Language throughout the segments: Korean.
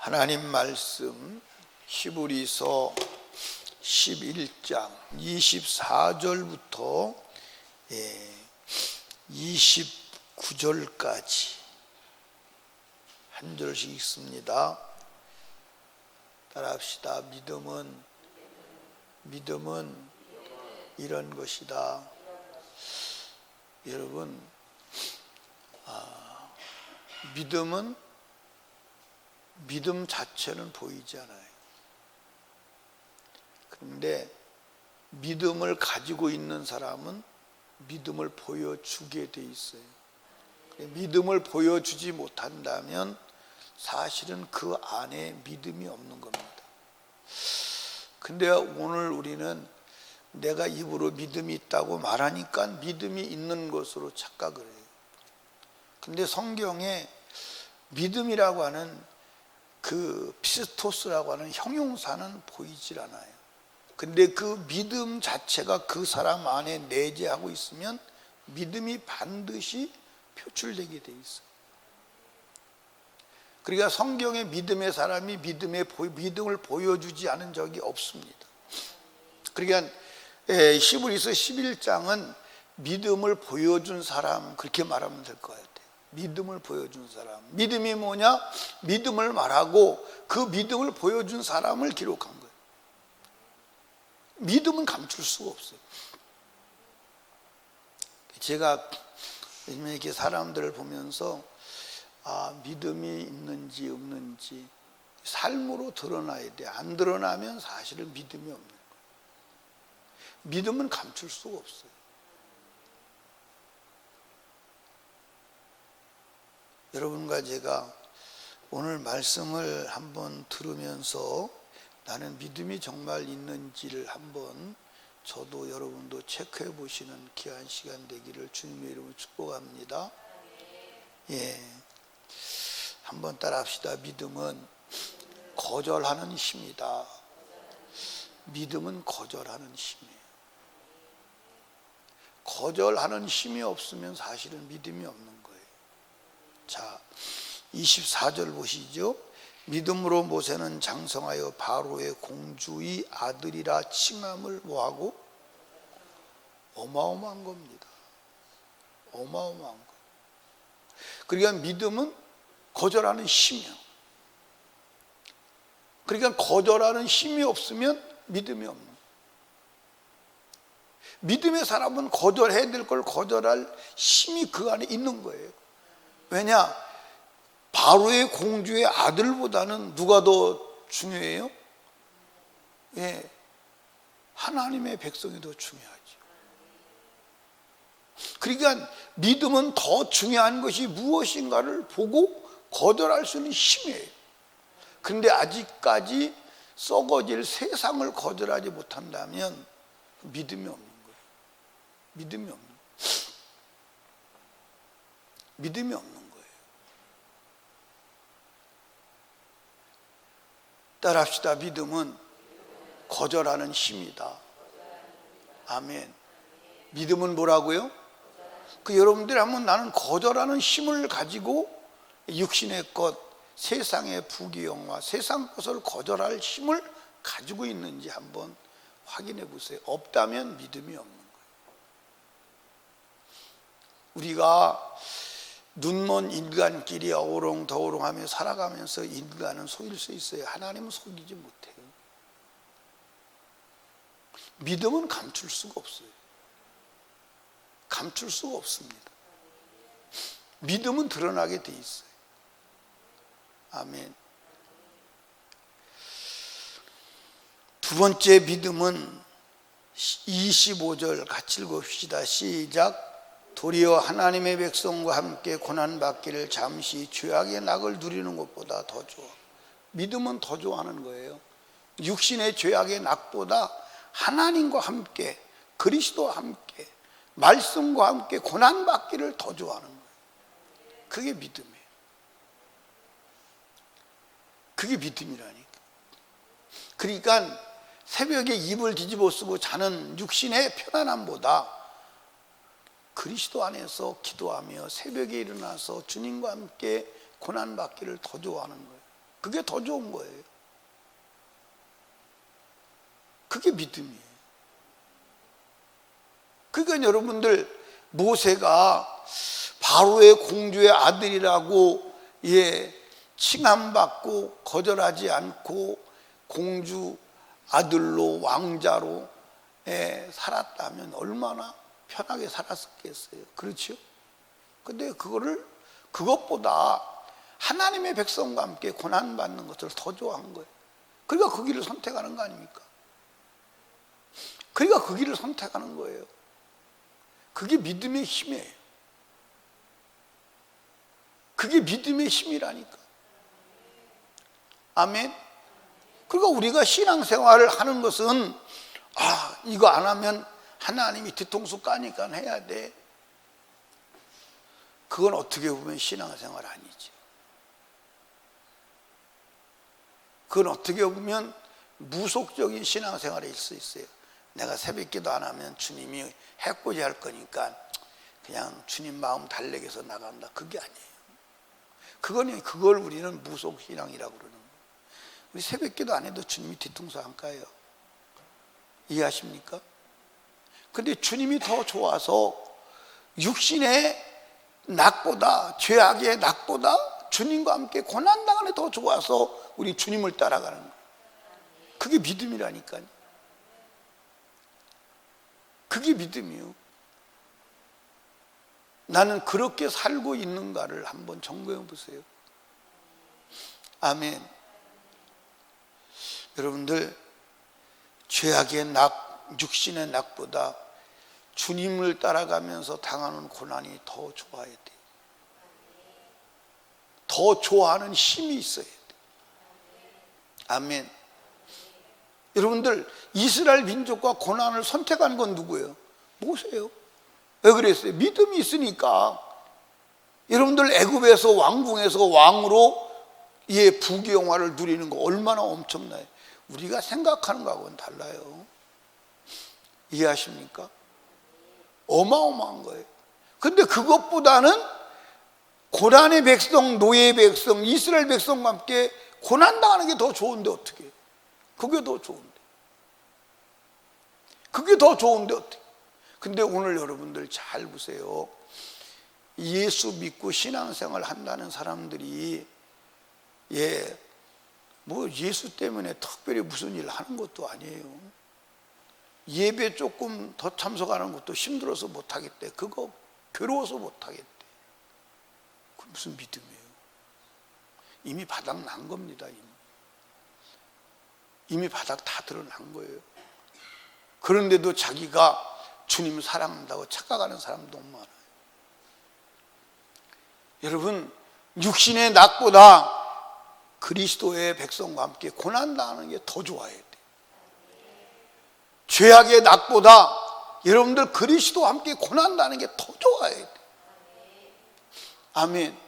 하나님 말씀 히브리서 11장 24절부터 29절까지 한 절씩 읽습니다. 따라합시다. 믿음은 이런 것이다. 여러분, 믿음 자체는 보이지 않아요. 그런데 믿음을 가지고 있는 사람은 믿음을 보여주게 돼 있어요. 믿음을 보여주지 못한다면 사실은 그 안에 믿음이 없는 겁니다. 근데 오늘 우리는 내가 입으로 믿음이 있다고 말하니까 믿음이 있는 것으로 착각을 해요. 근데 성경에 믿음이라고 하는 그 피스토스라고 하는 형용사는 보이질 않아요. 근데 그 믿음 자체가 그 사람 안에 내재하고 있으면 믿음이 반드시 표출되게 돼 있어요. 그러니까 성경의 믿음의 사람이 믿음을 보여주지 않은 적이 없습니다. 그러니까 히브리서 11장은 믿음을 보여준 사람, 그렇게 말하면 될 것 같아요. 믿음을 보여준 사람. 믿음이 뭐냐? 믿음을 말하고 그 믿음을 보여준 사람을 기록한 거예요. 믿음은 감출 수가 없어요. 제가 이렇게 사람들을 보면서 믿음이 있는지 없는지 삶으로 드러나야 돼. 안 드러나면 사실은 믿음이 없는 거예요. 믿음은 감출 수가 없어요. 여러분과 제가 오늘 말씀을 한번 들으면서 나는 믿음이 정말 있는지를 한번 저도 여러분도 체크해 보시는 귀한 시간 되기를 주님의 이름으로 축복합니다. 한번 따라 합시다. 믿음은 거절하는 힘이다. 믿음은 거절하는 힘이에요. 거절하는 힘이 없으면 사실은 믿음이 없는 거예요. 자, 24절 보시죠. 믿음으로 모세는 장성하여 바로의 공주의 아들이라 칭함을 뭐하고? 어마어마한 겁니다. 어마어마한 거. 그러니까 믿음은 거절하는 힘이에요. 그러니까 거절하는 힘이 없으면 믿음이 없는 거예요. 믿음의 사람은 거절해야 될 걸 거절할 힘이 그 안에 있는 거예요. 왜냐? 바로의 공주의 아들보다는 누가 더 중요해요? 하나님의 백성이 더 중요하죠. 그러니까 믿음은 더 중요한 것이 무엇인가를 보고 거절할 수 있는 힘이에요. 그런데 아직까지 썩어질 세상을 거절하지 못한다면 믿음이 없는 거예요. 믿음이 없는 거예요. 믿음이 없는 거예요. 따라합시다. 믿음은 거절하는 힘이다. 아멘. 믿음은 뭐라고요? 여러분들이 한번 나는 거절하는 힘을 가지고 육신의 것, 세상의 부귀영화, 세상 것을 거절할 힘을 가지고 있는지 한번 확인해 보세요. 없다면 믿음이 없는 거예요. 우리가 눈먼 인간끼리 어우렁더우렁하며 살아가면서 인간은 속일 수 있어요. 하나님은 속이지 못해요. 믿음은 감출 수가 없어요. 감출 수가 없습니다. 믿음은 드러나게 돼 있어요. 아멘. 두 번째 믿음은 25절 같이 읽읍시다. 시작. 도리어 하나님의 백성과 함께 고난받기를 잠시 죄악의 낙을 누리는 것보다 더 좋아. 믿음은 더 좋아하는 거예요. 육신의 죄악의 낙보다 하나님과 함께, 그리스도와 함께, 말씀과 함께 고난받기를 더 좋아하는 거예요. 그게 믿음이에요. 그게 믿음이라니까. 그러니까 새벽에 이불 뒤집어 쓰고 자는 육신의 편안함보다 그리스도 안에서 기도하며 새벽에 일어나서 주님과 함께 고난받기를 더 좋아하는 거예요. 그게 더 좋은 거예요. 그게 믿음이에요. 그러니까 여러분들, 모세가 바로의 공주의 아들이라고 칭함받고 거절하지 않고 공주 아들로 왕자로 살았다면 얼마나 편하게 살았겠어요. 그렇죠? 근데 그것보다 하나님의 백성과 함께 고난받는 것을 더 좋아한 거예요. 그러니까 그 길을 선택하는 거 아닙니까? 그러니까 그 길을 선택하는 거예요. 그게 믿음의 힘이에요. 그게 믿음의 힘이라니까. 아멘. 그러니까 우리가 신앙생활을 하는 것은 이거 안 하면 하나님이 뒤통수 까니까 해야 돼. 그건 어떻게 보면 신앙생활 아니죠. 그건 어떻게 보면 무속적인 신앙생활일 수 있어요. 내가 새벽기도 안 하면 주님이 해코지 할 거니까 그냥 주님 마음 달래게서 나간다. 그게 아니에요. 그걸 우리는 무속신앙이라고 그러는 거예요. 우리 새벽기도 안 해도 주님이 뒤통수 안 까요. 이해하십니까? 근데 주님이 더 좋아서 육신의 낙보다, 죄악의 낙보다 주님과 함께 고난당하는 게 더 좋아서 우리 주님을 따라가는 거예요. 그게 믿음이라니까요. 그게 믿음이에요. 나는 그렇게 살고 있는가를 한번 점검해 보세요. 아멘. 여러분들, 죄악의 낙, 육신의 낙보다 주님을 따라가면서 당하는 고난이 더 좋아야 돼요. 더 좋아하는 힘이 있어야 돼요. 아멘. 여러분들, 이스라엘 민족과 고난을 선택한 건 누구예요? 모세예요. 왜 그랬어요? 믿음이 있으니까. 여러분들, 애굽에서 왕궁에서 왕으로 부귀영화를 누리는 거 얼마나 엄청나요. 우리가 생각하는 거하고는 달라요. 이해하십니까? 어마어마한 거예요. 근데 그것보다는 고난의 백성, 노예의 백성, 이스라엘 백성과 함께 고난당하는 게 더 좋은데 어떻게? 그게 더 좋은데. 그게 더 좋은데 어떻게? 근데 오늘 여러분들 잘 보세요. 예수 믿고 신앙생활 한다는 사람들이 예수 때문에 특별히 무슨 일 하는 것도 아니에요. 예배 조금 더 참석하는 것도 힘들어서 못하겠대. 그거 괴로워서 못하겠대. 그 무슨 믿음이에요? 이미 바닥 난 겁니다. 이미 바닥 다 드러난 거예요. 그런데도 자기가 주님 사랑한다고 착각하는 사람도 너무 많아요. 여러분, 육신의 낙보다 그리스도의 백성과 함께 고난당하는 게 더 좋아야 돼요. 죄악의 낙보다 여러분들 그리스도와 함께 고난당하는 게 더 좋아야 돼요. 아멘.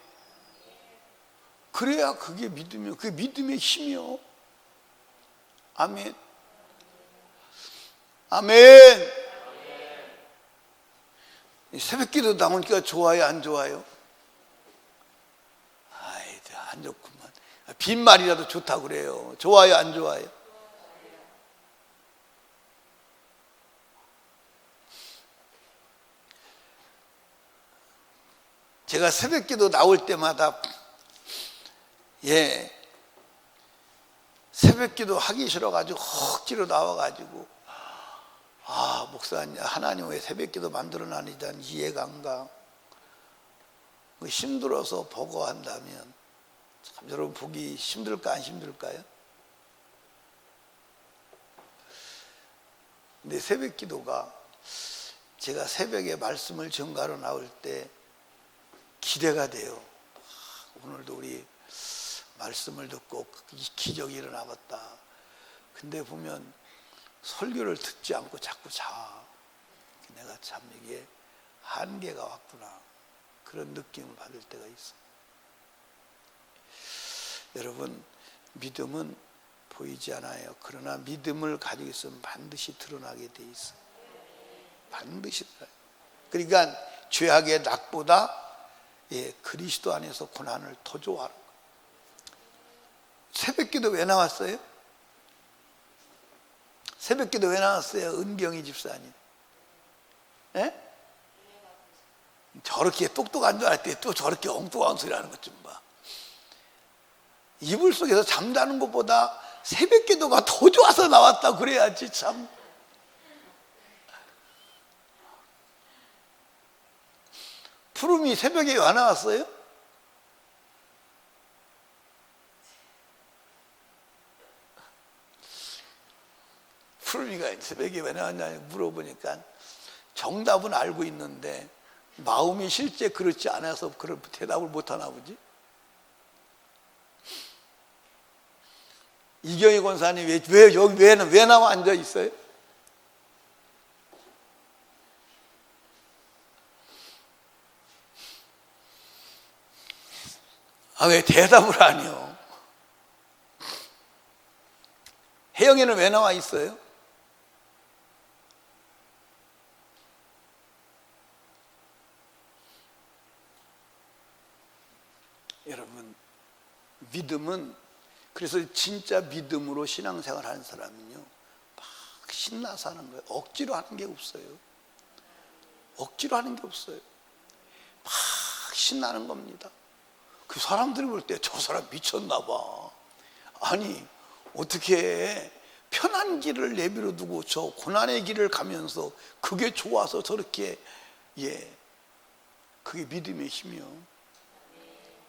그래야 그게 믿음이요. 그게 믿음의 힘이요. 아멘. 아멘. 새벽기도 나오니까 좋아요, 안 좋아요? 안 좋구만. 빈말이라도 좋다고 그래요. 좋아요, 안 좋아요? 제가 새벽기도 나올 때마다 새벽기도 하기 싫어가지고 억지로 나와가지고 목사님, 하나님 왜 새벽기도 만들어놨는지 난 이해가 안 가. 힘들어서 보고한다면 참 여러분 보기 힘들까 안 힘들까요? 근데 새벽기도가 제가 새벽에 말씀을 전가로 나올 때 기대가 돼요. 오늘도 우리 말씀을 듣고 기적이 일어나겠다. 근데 보면 설교를 듣지 않고 자꾸 자. 내가 참 이게 한계가 왔구나. 그런 느낌을 받을 때가 있어. 여러분, 믿음은 보이지 않아요. 그러나 믿음을 가지고 있으면 반드시 드러나게 돼 있어. 반드시 드러나요. 그러니까 죄악의 낙보다 그리스도 안에서 고난을 더 좋아하는 거예요. 새벽기도 왜 나왔어요? 새벽기도 왜 나왔어요? 은경이 집사님. 예? 저렇게 똑똑한 줄 알았더니 또 저렇게 엉뚱한 소리 하는 것 좀 봐. 이불 속에서 잠자는 것보다 새벽기도가 더 좋아서 나왔다 그래야지 참. 푸름이 새벽에 왜 나왔어요? 푸름이가 새벽에 왜 나왔냐 물어보니까 정답은 알고 있는데 마음이 실제 그렇지 않아서 그런 대답을 못하나 보지. 이경희 권사님 왜 여기 왜 나와 앉아 있어요? 아, 왜 대답을 안 해요? 혜영이는 왜 나와 있어요? 여러분, 믿음은, 그래서 진짜 믿음으로 신앙생활 하는 사람은요, 막 신나서 하는 거예요. 억지로 하는 게 없어요. 억지로 하는 게 없어요. 막 신나는 겁니다. 그 사람들이 볼 때 저 사람 미쳤나 봐. 아니, 어떻게 편한 길을 내버려 두고 저 고난의 길을 가면서 그게 좋아서 저렇게, 그게 믿음의 힘이요.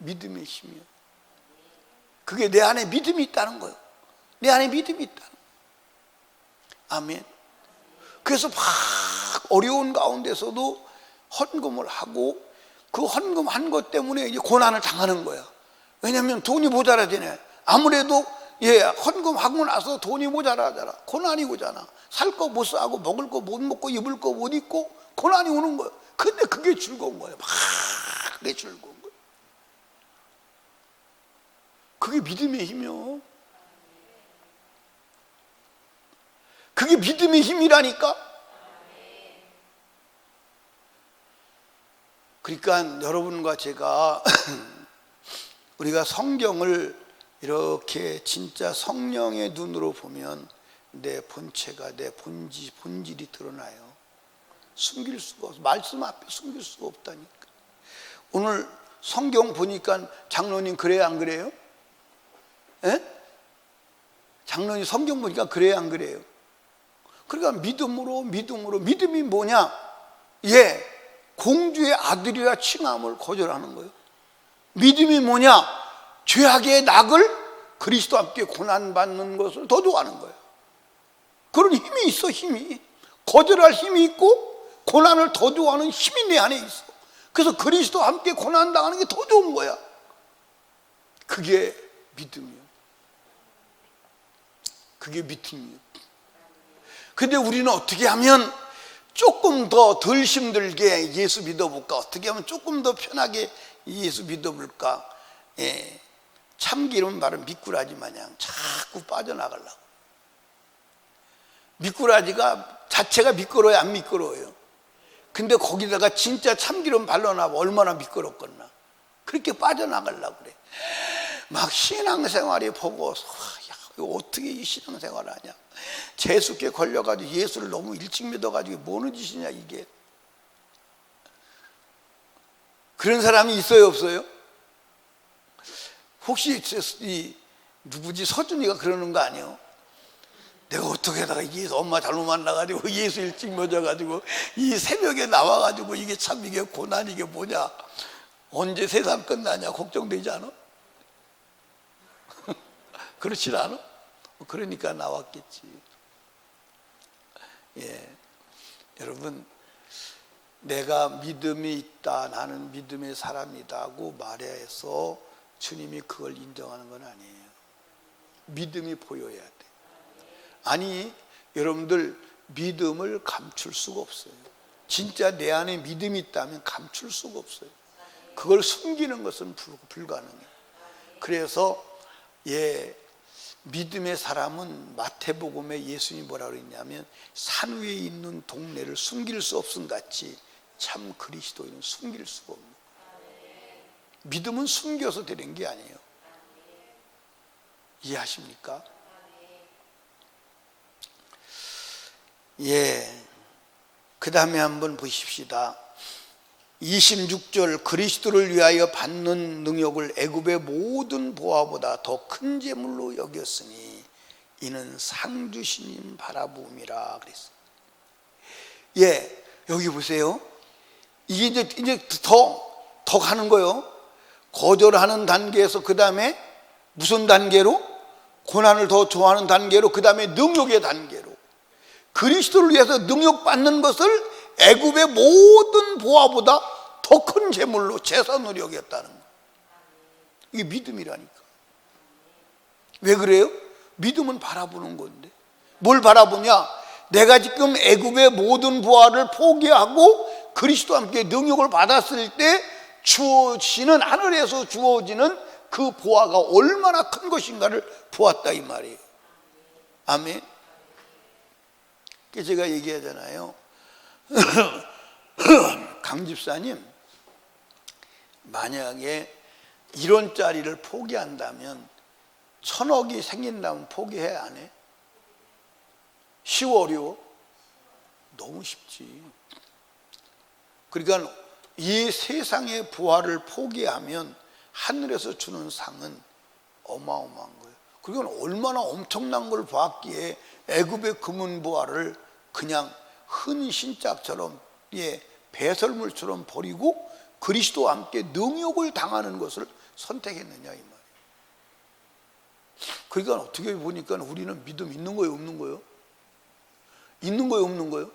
믿음의 힘이요. 그게 내 안에 믿음이 있다는 거예요. 내 안에 믿음이 있다는 거예요. 아멘. 그래서 막 어려운 가운데서도 헌금을 하고 그 헌금한 것 때문에 이제 고난을 당하는 거야. 왜냐하면 돈이 모자라지네. 아무래도 헌금하고 나서 돈이 모자라잖아. 고난이 오잖아. 살 거 못 사고 먹을 거 못 먹고 입을 거 못 입고 고난이 오는 거야. 근데 그게 즐거운 거야. 막 그게 즐거운 거야. 그게 믿음의 힘이요. 그게 믿음의 힘이라니까. 그러니까 여러분과 제가 우리가 성경을 이렇게 진짜 성령의 눈으로 보면 내 본체가, 내 본질이 드러나요. 숨길 수가 없어. 말씀 앞에 숨길 수가 없다니까. 오늘 성경 보니까 장로님 그래요, 안 그래요? 예? 장로님 성경 보니까 그래요, 안 그래요? 그러니까 믿음이 뭐냐? 공주의 아들이라 칭함을 거절하는 거예요. 믿음이 뭐냐? 죄악의 낙을 그리스도와 함께 고난받는 것을 더 좋아하는 거예요. 그런 힘이 있어. 힘이 거절할 힘이 있고 고난을 더 좋아하는 힘이 내 안에 있어. 그래서 그리스도와 함께 고난당하는 게 더 좋은 거야. 그게 믿음이요. 그게 믿음이요. 근데 우리는 어떻게 하면 조금 더 덜 힘들게 예수 믿어볼까? 어떻게 하면 조금 더 편하게 예수 믿어볼까? 참기름 바른 미꾸라지 마냥 자꾸 빠져나가려고. 미꾸라지가 자체가 미끄러워요, 안 미끄러워요? 근데 거기다가 진짜 참기름 발라놔봐 얼마나 미끄럽겠나. 그렇게 빠져나가려고 그래. 막 신앙생활이 보고서 어떻게 이 신앙생활을 하냐. 재수께 걸려가지고 예수를 너무 일찍 믿어가지고 뭐는 짓이냐 이게. 그런 사람이 있어요, 없어요? 혹시 누구지 서준이가 그러는 거 아니에요? 내가 어떻게 하다가 예수 엄마 잘못 만나가지고 예수 일찍 믿어가지고 이 새벽에 나와가지고 이게 참 이게 고난 이게 뭐냐, 언제 세상 끝나냐 걱정되지 않아? 그렇지 않아? 그러니까 나왔겠지. 여러분, 내가 믿음이 있다, 나는 믿음의 사람이다 하고 말해서 주님이 그걸 인정하는 건 아니에요. 믿음이 보여야 돼. 아니, 여러분들 믿음을 감출 수가 없어요. 진짜 내 안에 믿음이 있다면 감출 수가 없어요. 그걸 숨기는 것은 불가능해요. 그래서 믿음의 사람은 마태복음에 예수님이 뭐라고 그랬냐면 산 위에 있는 동네를 숨길 수 없음 같이 참 그리스도인은 숨길 수가 없는 거예요. 믿음은 숨겨서 되는 게 아니에요. 이해하십니까? 예. 그 다음에 한번 보십시다. 26절, 그리스도를 위하여 받는 능력을 애굽의 모든 보화보다 더 큰 재물로 여겼으니 이는 상 주시님 바라보음이라 그랬어요. 예, 여기 보세요. 이게 이제 더 가는 거예요. 거절하는 단계에서 그 다음에 무슨 단계로? 고난을 더 좋아하는 단계로, 그 다음에 능력의 단계로. 그리스도를 위해서 능력받는 것을 애굽의 모든 보화보다 더 큰 재물로, 재산으로 여겼다는 거예요. 이게 믿음이라니까. 왜 그래요? 믿음은 바라보는 건데. 뭘 바라보냐? 내가 지금 애굽의 모든 보화를 포기하고 그리스도와 함께 능력을 받았을 때 주어지는, 하늘에서 주어지는 그 보화가 얼마나 큰 것인가를 보았다 이 말이에요. 아멘. 제가 얘기하잖아요. 강 집사님, 만약에 1원짜리를 포기한다면 1000억이 생긴다면 포기해, 안 해? 쉬워, 어려워? 너무 쉽지. 그러니까 이 세상의 부활을 포기하면 하늘에서 주는 상은 어마어마한 거예요. 그러니까 얼마나 엄청난 걸 봤기에 애굽의 금은 부활을 그냥 흔 신짝처럼, 예, 배설물처럼 버리고 그리스도와 함께 능욕을 당하는 것을 선택했느냐 이 말이에요. 그러니까 어떻게 보니까 우리는 믿음 있는 거예요, 없는 거예요? 있는 거예요, 없는 거예요?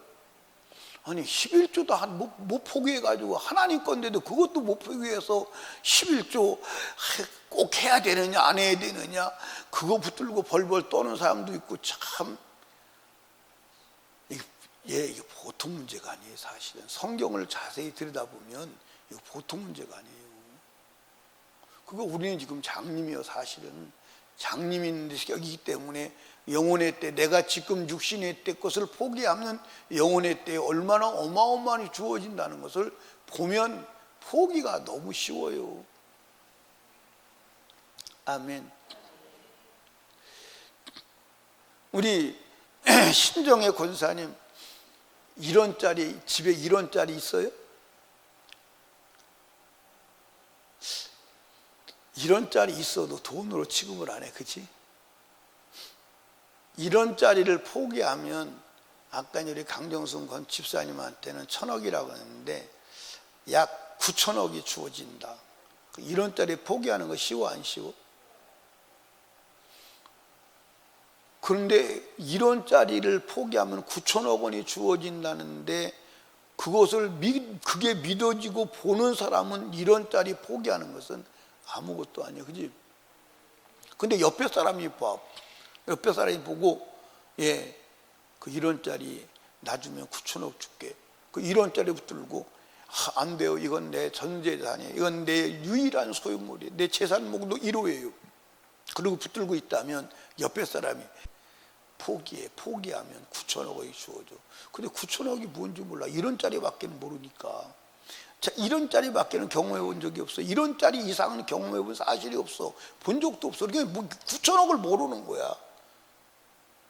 아니 11조도 못 포기해가지고 하나님 건데도 그것도 못 포기해서 11조 꼭 해야 되느냐 안 해야 되느냐 그거 붙들고 벌벌 떠는 사람도 있고, 참 이게 보통 문제가 아니에요. 사실은 성경을 자세히 들여다보면 이거 보통 문제가 아니에요. 그거 우리는 지금 장님이요, 사실은 장님인 여기기 때문에 영혼의 때, 내가 지금 육신의 때 것을 포기하면 영혼의 때에 얼마나 어마어마하게 주어진다는 것을 보면 포기가 너무 쉬워요. 아멘. 우리 신정의 권사님 1원짜리, 집에 1원짜리 있어요? 1원짜리 있어도 돈으로 취급을 안 해, 그치? 1원짜리를 포기하면, 아까 우리 강정순 권 집사님한테는 1000억이라고 했는데 약 9천억이 주어진다. 1원짜리 포기하는 거 쉬워, 안 쉬워? 그런데 1원짜리를 포기하면 9천억 원이 주어진다는데 그게 믿어지고 보는 사람은 1원짜리 포기하는 것은 아무것도 아니에요, 그지? 근데 옆에 사람이 보고, 예, 그 1원짜리 놔주면 9천억 줄게. 그 1원짜리 붙들고, 안 돼요. 이건 내 전재산이에요. 이건 내 유일한 소유물이에요. 내 재산 목록 1호예요. 그리고 붙들고 있다면 옆에 사람이 포기하면 9천억이 주어져. 근데 9천억이 뭔지 몰라. 1원짜리밖에 모르니까. 자, 1원짜리밖에는 경험해 본 적이 없어. 1원짜리 이상은 경험해 본 사실이 없어. 본 적도 없어. 그러니까 뭐 9천억을 모르는 거야.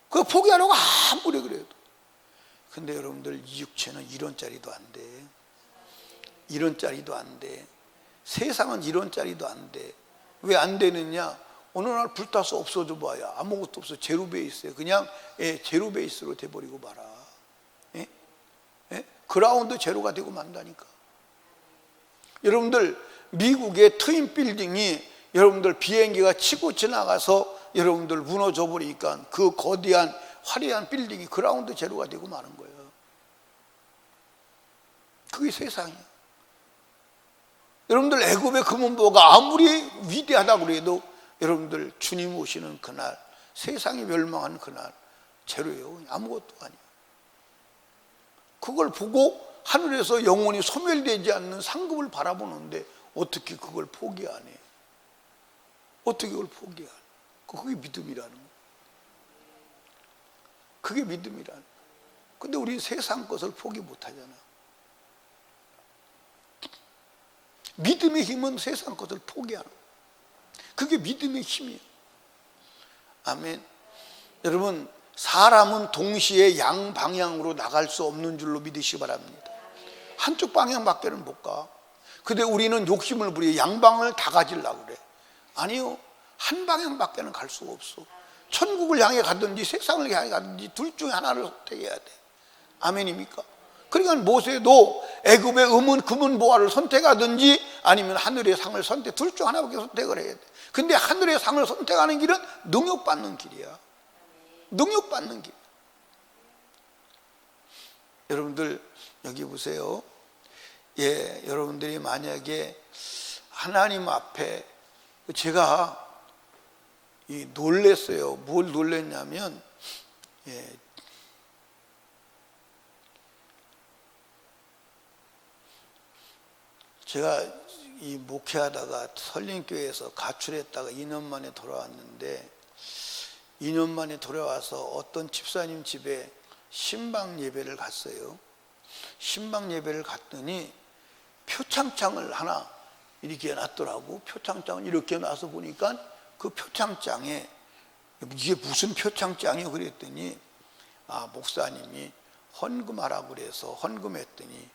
그거 포기하려고 아무리 그래도. 근데 여러분들, 이 육체는 1원짜리도 안 돼. 1원짜리도 안 돼. 세상은 1원짜리도 안 돼. 왜 안 되느냐? 어느 날 불타서 없어져 봐야 아무것도 없어. 제로 베이스에 그냥, 예, 제로 베이스로 돼버리고 말아. 예? 예? 그라운드 제로가 되고 만다니까. 여러분들, 미국의 트윈 빌딩이 여러분들 비행기가 치고 지나가서 여러분들 무너져 버리니까 그 거대한 화려한 빌딩이 그라운드 제로가 되고 마는 거예요. 그게 세상이야. 여러분들, 애굽의 금은보가 아무리 위대하다고 그래도 여러분들 주님 오시는 그날, 세상이 멸망한 그날 제로예요. 아무것도 아니에요. 그걸 보고 하늘에서 영원히 소멸되지 않는 상급을 바라보는데 어떻게 그걸 포기 안 해? 어떻게 그걸 포기 안 해? 그게 믿음이라는 거예요. 그게 믿음이라는 거예요. 근데 우리 세상 것을 포기 못 하잖아. 믿음의 힘은 세상 것을 포기하는 거예요. 그게 믿음의 힘이에요. 아멘. 여러분, 사람은 동시에 양방향으로 나갈 수 없는 줄로 믿으시기 바랍니다. 한쪽 방향밖에는 못 가. 근데 우리는 욕심을 부려 양방을 다 가지려고 그래. 아니요, 한 방향밖에는 갈 수가 없어. 천국을 향해 가든지 세상을 향해 가든지 둘 중에 하나를 선택해야 돼. 아멘입니까? 그러니까 모세도 애굽의 금은 보화를 선택하든지 아니면 하늘의 상을 둘 중 하나밖에 선택을 해야 돼. 근데 하늘의 상을 선택하는 길은 능욕받는 길이야. 능욕받는 길. 여러분들 여기 보세요. 예, 여러분들이 만약에 하나님 앞에, 제가 놀랬어요. 뭘 놀랬냐면, 예, 제가 이 목회하다가 설림교회에서 가출했다가 2년 만에 돌아왔는데, 2년 만에 돌아와서 어떤 집사님 집에 신방 예배를 갔어요. 신방 예배를 갔더니 표창장을 하나 이렇게 놨더라고. 표창장을 이렇게 놔서 보니까 그 표창장에, 이게 무슨 표창장이요? 그랬더니 목사님이 헌금하라고 그래서 헌금했더니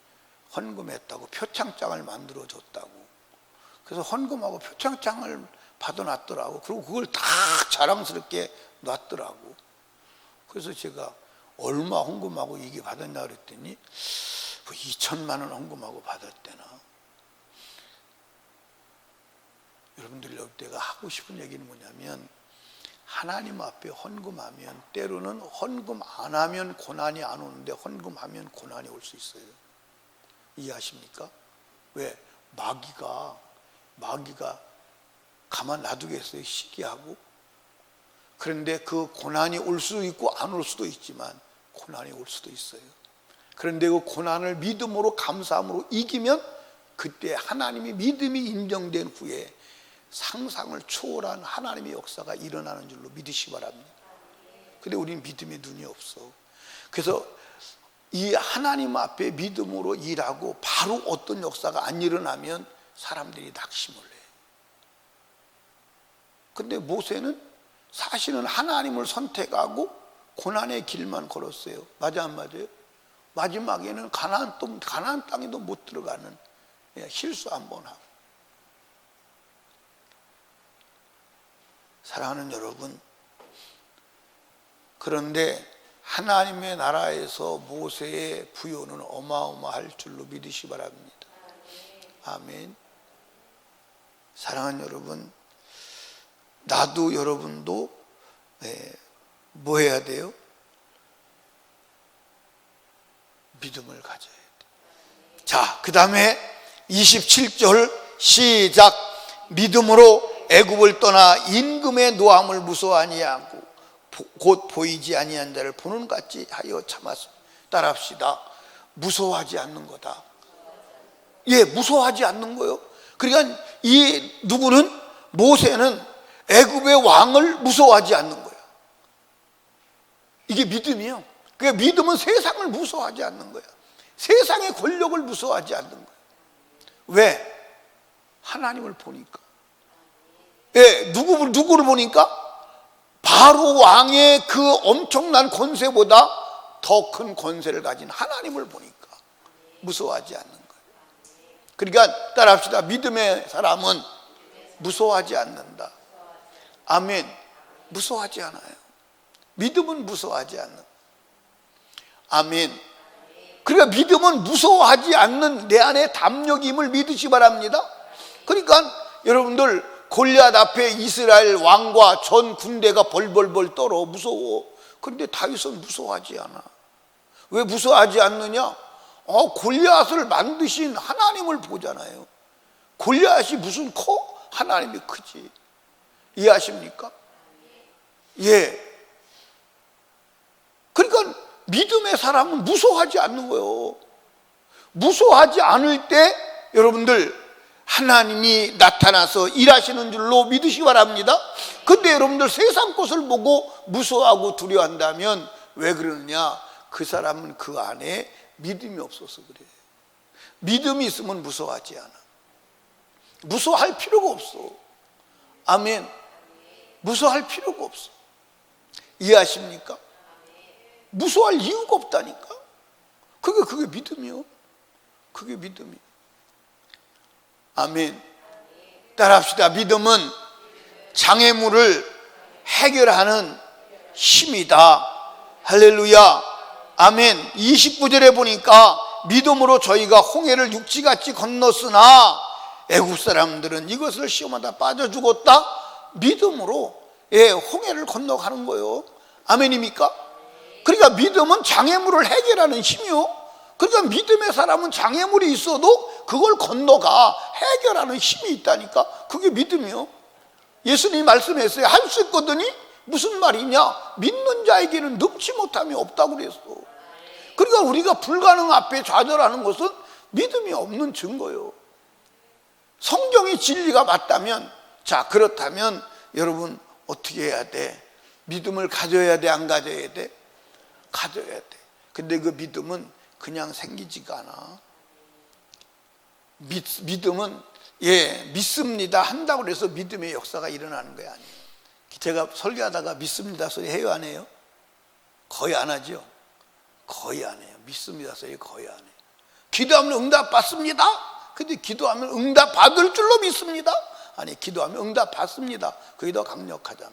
헌금했다고 표창장을 만들어 줬다고. 그래서 헌금하고 표창장을 받아놨더라고. 그리고 그걸 다 자랑스럽게 놨더라고. 그래서 제가 얼마 헌금하고 이게 받았냐 그랬더니 2천만 원 헌금하고 받았대나. 여러분들 내가 하고 싶은 얘기는 뭐냐면, 하나님 앞에 헌금하면 때로는 헌금 안 하면 고난이 안 오는데 헌금하면 고난이 올 수 있어요. 이해하십니까? 왜? 마귀가 가만 놔두겠어요? 시기하고. 그런데 그 고난이 올 수도 있고 안 올 수도 있지만 고난이 올 수도 있어요. 그런데 그 고난을 믿음으로 감사함으로 이기면 그때 하나님의 믿음이 인정된 후에 상상을 초월한 하나님의 역사가 일어나는 줄로 믿으시기 바랍니다. 근데 우리는 믿음의 눈이 없어. 그래서 이 하나님 앞에 믿음으로 일하고 바로 어떤 역사가 안 일어나면 사람들이 낙심을 해. 근데 모세는 사실은 하나님을 선택하고 고난의 길만 걸었어요. 맞아 안 맞아요? 마지막에는 가나안 땅에도 못 들어가는 실수 한 번 하고. 사랑하는 여러분, 그런데 하나님의 나라에서 모세의 부요는 어마어마할 줄로 믿으시기 바랍니다. 아멘. 사랑하는 여러분, 나도 여러분도 뭐 해야 돼요? 믿음을 가져야 돼. 자, 그 다음에 27절 시작. 믿음으로 애굽을 떠나 임금의 노함을 무서워하니하고 곧 보이지 아니한 자를 보는 같이 하여 참았습니다. 따라합시다. 무서워하지 않는 거다. 예, 무서워하지 않는 거요. 그러니까 이 누구는, 모세는 애굽의 왕을 무서워하지 않는 거야. 이게 믿음이요. 그러니까 믿음은 세상을 무서워하지 않는 거야. 세상의 권력을 무서워하지 않는 거야. 왜? 하나님을 보니까. 예, 누구를 보니까? 바로 왕의 그 엄청난 권세보다 더 큰 권세를 가진 하나님을 보니까 무서워하지 않는 거예요. 그러니까 따라합시다. 믿음의 사람은 무서워하지 않는다. 아멘. 무서워하지 않아요. 믿음은 무서워하지 않는. 아멘. 그러니까 믿음은 무서워하지 않는 내 안에 담력임을 믿으시 바랍니다. 그러니까 여러분들, 골리앗 앞에 이스라엘 왕과 전 군대가 벌벌벌 떨어 무서워. 그런데 다윗은 무서워하지 않아. 왜 무서워하지 않느냐? 골리앗을 만드신 하나님을 보잖아요. 골리앗이 무슨 커? 하나님이 크지. 이해하십니까? 예. 그러니까 믿음의 사람은 무서워하지 않는 거예요. 무서워하지 않을 때 여러분들 하나님이 나타나서 일하시는 줄로 믿으시기 바랍니다. 근데 여러분들 세상 것을 보고 무서워하고 두려워한다면 왜 그러느냐? 그 사람은 그 안에 믿음이 없어서 그래. 믿음이 있으면 무서워하지 않아. 무서워할 필요가 없어. 아멘. 무서워할 필요가 없어. 이해하십니까? 무서워할 이유가 없다니까. 그게 믿음이요. 그게 믿음이요. 아멘. 따라합시다. 믿음은 장애물을 해결하는 힘이다. 할렐루야. 아멘. 29절에 보니까 믿음으로 저희가 홍해를 육지같이 건넜으나 애굽 사람들은 이것을 시험하다 빠져 죽었다. 믿음으로 홍해를 건너가는 거예요. 아멘입니까? 그러니까 믿음은 장애물을 해결하는 힘이요. 그러니까 믿음의 사람은 장애물이 있어도 그걸 건너가 해결하는 힘이 있다니까. 그게 믿음이요. 예수님이 말씀했어요. 할 수 있거든요. 무슨 말이냐? 믿는 자에게는 능치 못함이 없다고 그랬어. 그러니까 우리가 불가능 앞에 좌절하는 것은 믿음이 없는 증거예요. 성경의 진리가 맞다면, 자, 그렇다면 여러분 어떻게 해야 돼? 믿음을 가져야 돼, 안 가져야 돼? 가져야 돼. 근데 그 믿음은 그냥 생기지가 않아. 믿음은 믿습니다 한다고 해서 믿음의 역사가 일어나는 거 아니에요. 제가 설교하다가 믿습니다 소리 해요, 안 해요? 거의 안 하죠. 거의 안 해요. 믿습니다 소리 거의 안 해요. 기도하면 응답 받습니다. 근데 기도하면 응답 받을 줄로 믿습니다. 아니, 기도하면 응답 받습니다. 그게 더 강력하잖아.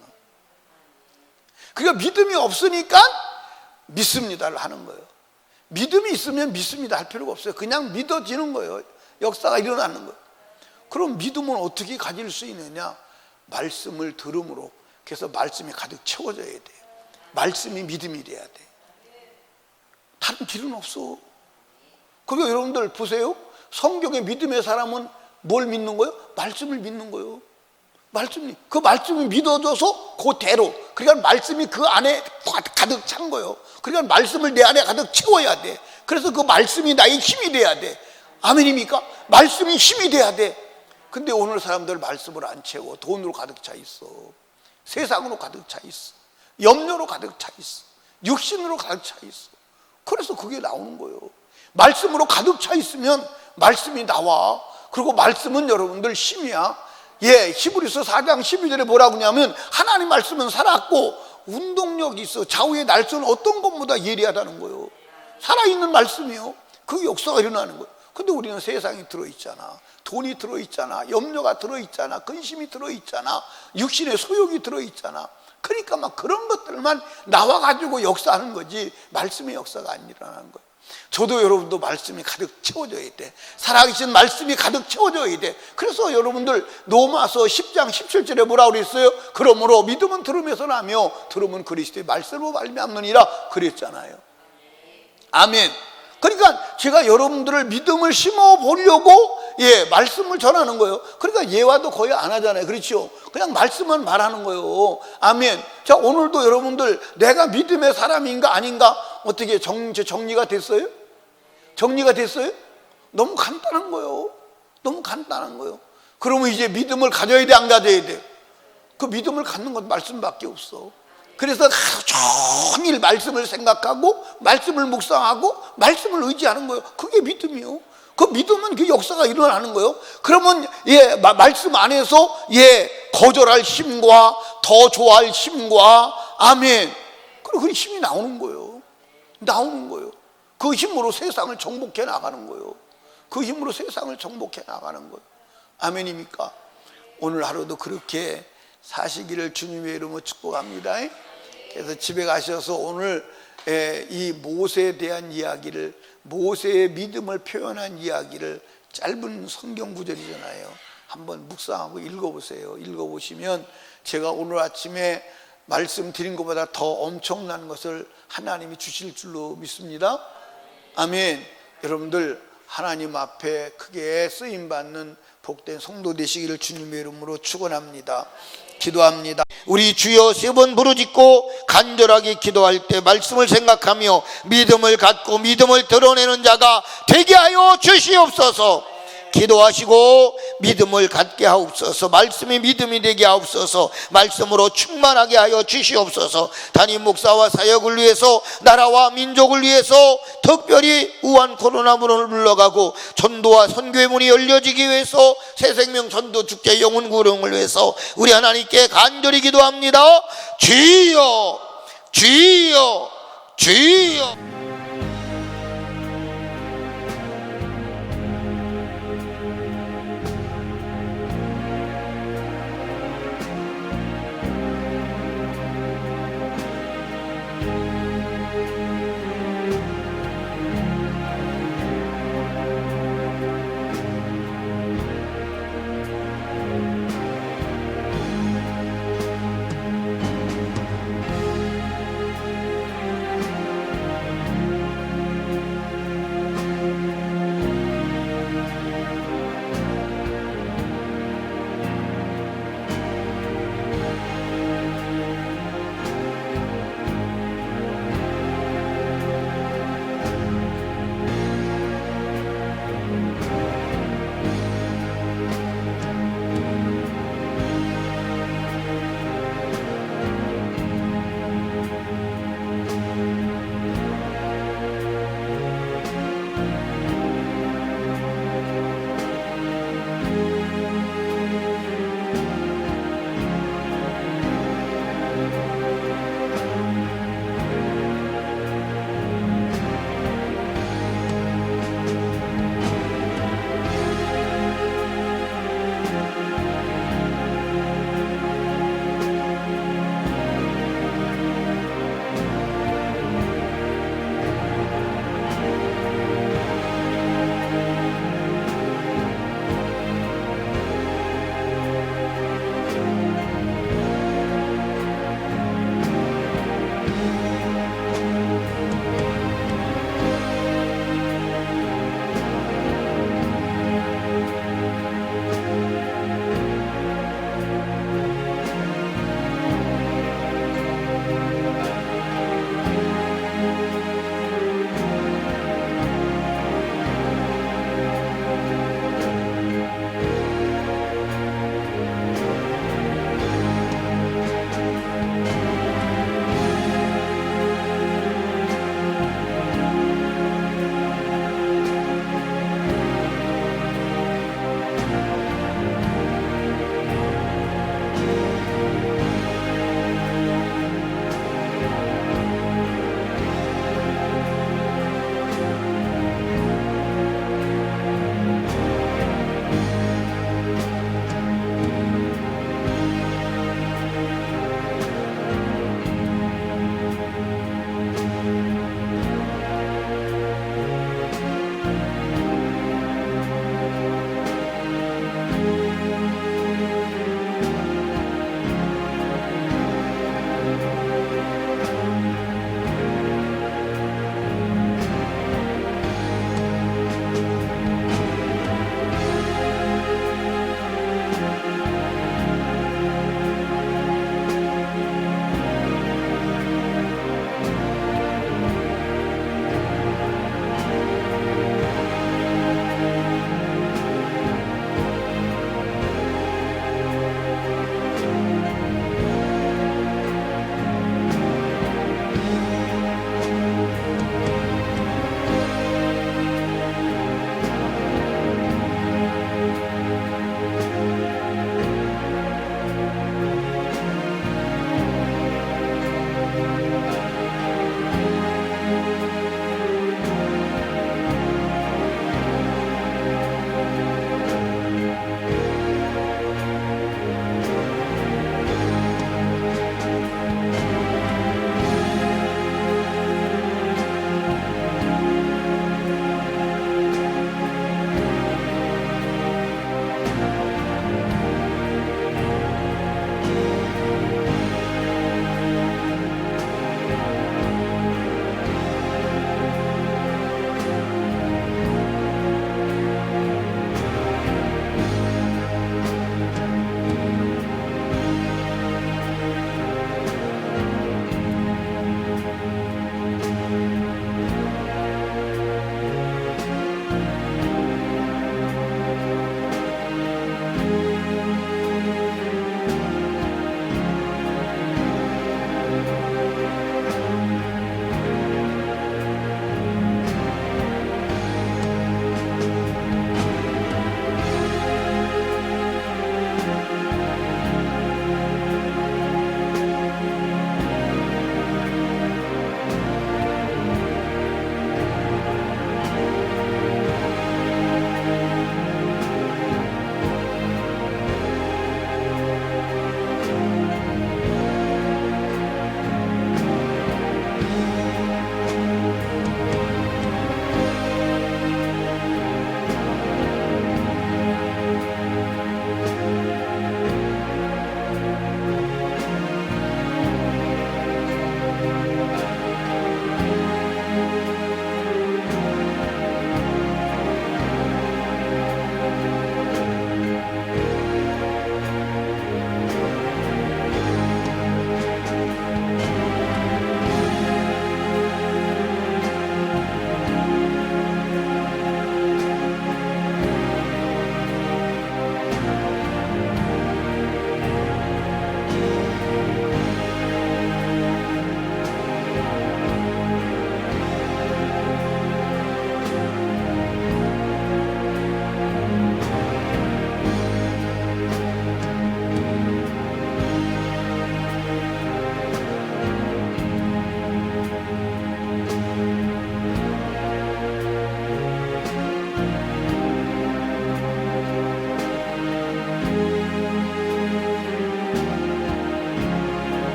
그러니까 믿음이 없으니까 믿습니다를 하는 거예요. 믿음이 있으면 믿습니다 할 필요가 없어요. 그냥 믿어지는 거예요. 역사가 일어나는 거예요. 그럼 믿음은 어떻게 가질 수 있느냐? 말씀을 들음으로. 그래서 말씀이 가득 채워져야 돼. 말씀이 믿음이 돼야 돼. 다른 길은 없어. 그러니까 여러분들 보세요. 성경의 믿음의 사람은 뭘 믿는 거예요? 말씀을 믿는 거예요. 말씀이, 그 말씀이 믿어져서 그대로, 그러니까 말씀이 그 안에 가득 찬 거예요. 그러니까 말씀을 내 안에 가득 채워야 돼. 그래서 그 말씀이 나의 힘이 돼야 돼. 아멘입니까? 말씀이 힘이 돼야 돼. 근데 오늘 사람들 말씀을 안 채워. 돈으로 가득 차 있어. 세상으로 가득 차 있어. 염려로 가득 차 있어. 육신으로 가득 차 있어. 그래서 그게 나오는 거예요. 말씀으로 가득 차 있으면 말씀이 나와. 그리고 말씀은 여러분들 힘이야. 히브리서 4장 12절에 뭐라고 하냐면 하나님 말씀은 살았고 운동력이 있어. 좌우의 날선은 어떤 것보다 예리하다는 거예요. 살아있는 말씀이요. 그 역사가 일어나는 거예요. 근데 우리는 세상이 들어있잖아. 돈이 들어있잖아. 염려가 들어있잖아. 근심이 들어있잖아. 육신의 소욕이 들어있잖아. 그러니까 막 그런 것들만 나와가지고 역사하는 거지 말씀의 역사가 안 일어나는 거예요. 저도 여러분도 말씀이 가득 채워져야 돼. 살아계신 말씀이 가득 채워져야 돼. 그래서 여러분들 로마서 10장 17절에 뭐라고 그랬어요? 그러므로 믿음은 들음에서 나며 들음은 그리스도의 말씀으로 말미암느니라 그랬잖아요. 아멘. 그러니까 제가 여러분들을 믿음을 심어 보려고 말씀을 전하는 거예요. 그러니까 예화도 거의 안 하잖아요. 그렇죠? 그냥 말씀만 말하는 거예요. 아멘. 자, 오늘도 여러분들 내가 믿음의 사람인가 아닌가 어떻게 정리가 됐어요? 정리가 됐어요? 너무 간단한 거예요. 너무 간단한 거예요. 그러면 이제 믿음을 가져야 돼, 안 가져야 돼? 그 믿음을 갖는 건 말씀밖에 없어. 그래서 하루 종일 말씀을 생각하고 말씀을 묵상하고 말씀을 의지하는 거예요. 그게 믿음이요. 그 믿음은 그 역사가 일어나는 거예요. 그러면 말씀 안에서 거절할 힘과 더 좋아할 힘과 아멘. 그리고 그 힘이 나오는 거예요. 나오는 거예요. 그 힘으로 세상을 정복해 나가는 거예요. 그 힘으로 세상을 정복해 나가는 거예요. 아멘입니까? 오늘 하루도 그렇게 사시기를 주님의 이름으로 축복합니다. 그래서 집에 가셔서 오늘 이 모세에 대한 이야기를, 모세의 믿음을 표현한 이야기를, 짧은 성경 구절이잖아요. 한번 묵상하고 읽어보세요. 읽어보시면 제가 오늘 아침에 말씀드린 것보다 더 엄청난 것을 하나님이 주실 줄로 믿습니다. 아멘. 여러분들 하나님 앞에 크게 쓰임받는 복된 성도 되시기를 주님의 이름으로 축원합니다. 기도합니다. 우리 주여 세 번 부르짖고 간절하게 기도할 때 말씀을 생각하며 믿음을 갖고 믿음을 드러내는 자가 되게 하여 주시옵소서. 기도하시고 믿음을 갖게 하옵소서. 말씀이 믿음이 되게 하옵소서. 말씀으로 충만하게 하여 주시옵소서. 담임 목사와 사역을 위해서, 나라와 민족을 위해서 특별히 우한 코로나문을 물러가고 전도와 선교의 문이 열려지기 위해서 새생명 전도 축제 영혼 구령을 위해서 우리 하나님께 간절히 기도합니다. 주여 주여 주여.